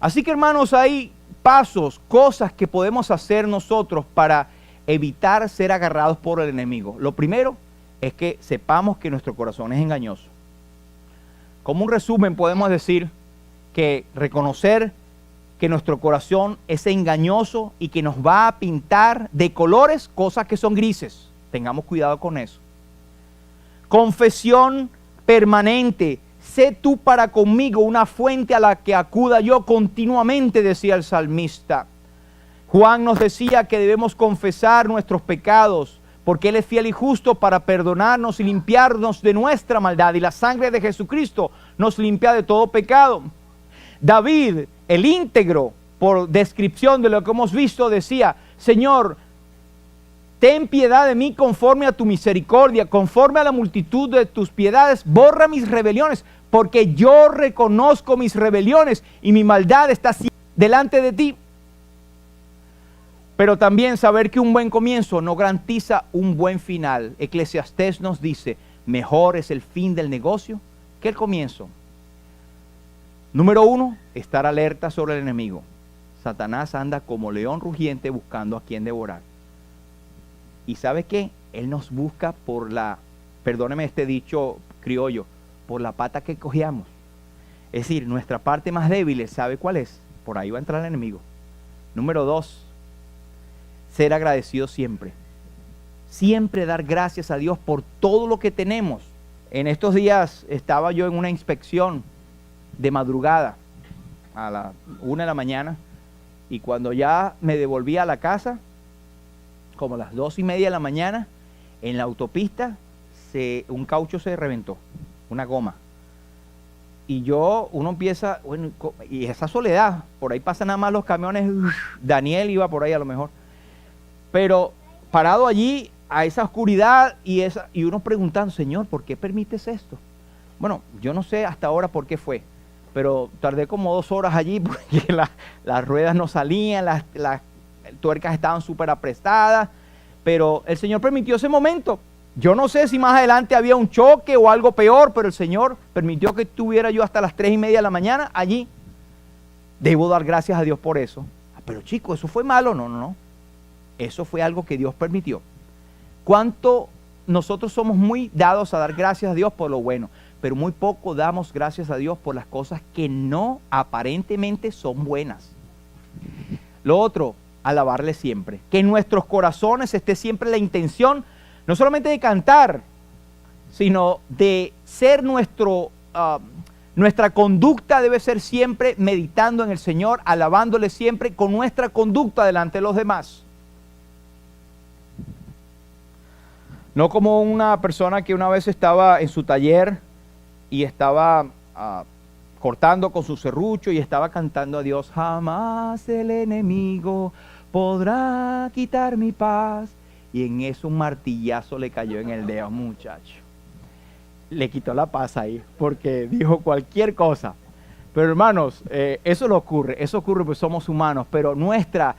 Así que, hermanos, hay pasos, cosas que podemos hacer nosotros para evitar ser agarrados por el enemigo. Lo primero es que sepamos que nuestro corazón es engañoso. Como un resumen podemos decir que reconocer que nuestro corazón es engañoso y que nos va a pintar de colores cosas que son grises. Tengamos cuidado con eso. Confesión permanente. Sé tú para conmigo una fuente a la que acuda yo continuamente, decía el salmista. Juan nos decía que debemos confesar nuestros pecados, porque Él es fiel y justo para perdonarnos y limpiarnos de nuestra maldad. Y la sangre de Jesucristo nos limpia de todo pecado. David, el íntegro, por descripción de lo que hemos visto, decía, Señor, ten piedad de mí conforme a tu misericordia, conforme a la multitud de tus piedades, borra mis rebeliones, porque yo reconozco mis rebeliones y mi maldad está delante de ti. Pero también saber que un buen comienzo no garantiza un buen final. Eclesiastés nos dice, mejor es el fin del negocio que el comienzo. Número 1, estar alerta sobre el enemigo. Satanás anda como león rugiente buscando a quien devorar. ¿Y sabe qué? Él nos busca por la, perdóneme este dicho criollo, por la pata que cogíamos. Es decir, nuestra parte más débil, ¿sabe cuál es? Por ahí va a entrar el enemigo. Número 2, ser agradecidos siempre. Siempre dar gracias a Dios por todo lo que tenemos. En estos días estaba yo en una inspección de madrugada a la 1 de la mañana y cuando ya me devolví a la casa, como a las 2:30 de la mañana, en la autopista un caucho se reventó, una goma. Y uno empieza, bueno, y esa soledad, por ahí pasan nada más los camiones, Daniel iba por ahí a lo mejor, pero parado allí a esa oscuridad y uno preguntando, Señor, ¿por qué permites esto? Bueno, yo no sé hasta ahora por qué fue, pero tardé como 2 horas allí porque las ruedas no salían, las tuercas estaban súper aprestadas, pero el Señor permitió ese momento. Yo no sé si más adelante había un choque o algo peor, pero el Señor permitió que estuviera yo hasta las 3:30 de la mañana allí. Debo dar gracias a Dios por eso. Pero chico, ¿eso fue malo? No. Eso fue algo que Dios permitió. ¿Cuánto nosotros somos muy dados a dar gracias a Dios por lo bueno? Pero muy poco damos gracias a Dios por las cosas que no aparentemente son buenas. Lo otro, alabarle siempre. Que en nuestros corazones esté siempre la intención, no solamente de cantar, sino de ser nuestra conducta debe ser siempre meditando en el Señor, alabándole siempre con nuestra conducta delante de los demás. No como una persona que una vez estaba en su taller y estaba cortando con su serrucho y estaba cantando a Dios, jamás el enemigo podrá quitar mi paz. Y en eso un martillazo le cayó en el dedo, muchacho. Le quitó la paz ahí, porque dijo cualquier cosa. Pero hermanos, eso ocurre pues somos humanos, pero nuestra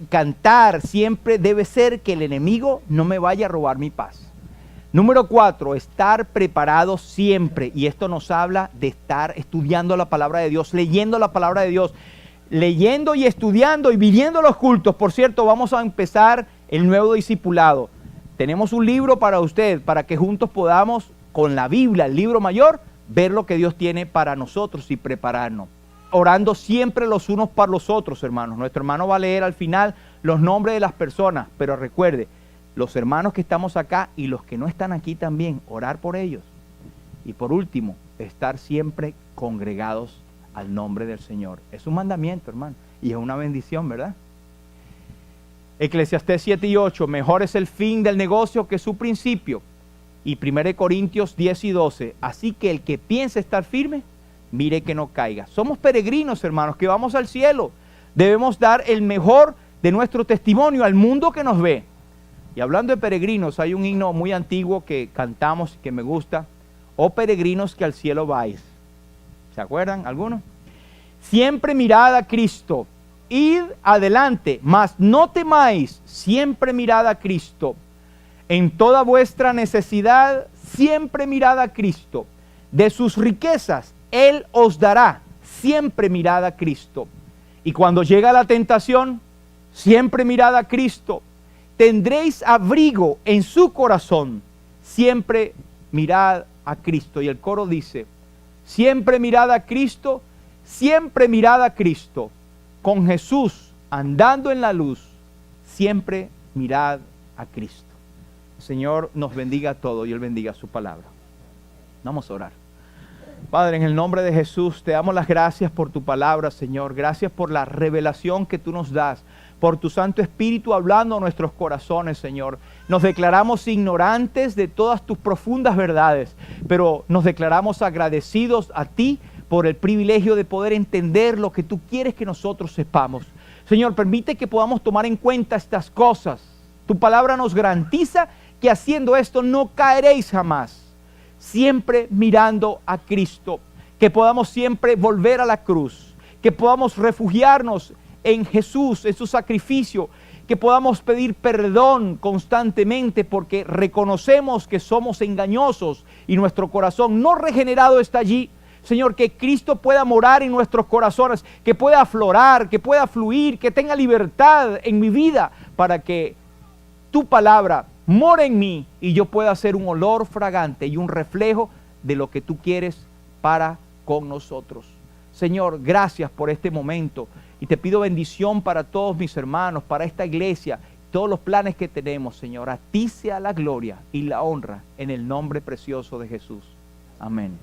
cantar siempre debe ser que el enemigo no me vaya a robar mi paz. Número 4, estar preparado siempre. Y esto nos habla de estar estudiando la palabra de Dios, leyendo la palabra de Dios, leyendo y estudiando y viniendo a los cultos. Por cierto, vamos a empezar el nuevo discipulado. Tenemos un libro para usted, para que juntos podamos, con la Biblia, el libro mayor, ver lo que Dios tiene para nosotros y prepararnos. Orando siempre los unos para los otros, hermanos. Nuestro hermano va a leer al final los nombres de las personas, pero recuerde, los hermanos que estamos acá y los que no están aquí también, orar por ellos. Y por último, estar siempre congregados al nombre del Señor. Es un mandamiento, hermano, y es una bendición, ¿verdad? Eclesiastés 7:8, mejor es el fin del negocio que su principio. Y 1 Corintios 10:12, así que el que piense estar firme, mire que no caiga. Somos peregrinos, hermanos, que vamos al cielo. Debemos dar el mejor de nuestro testimonio al mundo que nos ve. Y hablando de peregrinos, hay un himno muy antiguo que cantamos y que me gusta. Oh peregrinos que al cielo vais. ¿Se acuerdan algunos? Siempre mirad a Cristo. Id adelante, mas no temáis, siempre mirad a Cristo. En toda vuestra necesidad, siempre mirad a Cristo. De sus riquezas, Él os dará, siempre mirad a Cristo. Y cuando llega la tentación, siempre mirad a Cristo. Tendréis abrigo en su corazón, siempre mirad a Cristo. Y el coro dice, siempre mirad a Cristo, siempre mirad a Cristo. Con Jesús andando en la luz, siempre mirad a Cristo. El Señor nos bendiga a todos y Él bendiga su palabra. Vamos a orar. Padre, en el nombre de Jesús, te damos las gracias por tu palabra, Señor. Gracias por la revelación que tú nos das, por tu Santo Espíritu hablando a nuestros corazones, Señor. Nos declaramos ignorantes de todas tus profundas verdades, pero nos declaramos agradecidos a ti por el privilegio de poder entender lo que tú quieres que nosotros sepamos. Señor, permite que podamos tomar en cuenta estas cosas. Tu palabra nos garantiza que haciendo esto no caeréis jamás. Siempre mirando a Cristo, que podamos siempre volver a la cruz, que podamos refugiarnos en Jesús, en su sacrificio, que podamos pedir perdón constantemente porque reconocemos que somos engañosos y nuestro corazón no regenerado está allí. Señor, que Cristo pueda morar en nuestros corazones, que pueda aflorar, que pueda fluir, que tenga libertad en mi vida para que tu palabra more en mí y yo pueda ser un olor fragante y un reflejo de lo que tú quieres para con nosotros. Señor, gracias por este momento y te pido bendición para todos mis hermanos, para esta iglesia, todos los planes que tenemos, Señor. A ti sea la gloria y la honra en el nombre precioso de Jesús. Amén.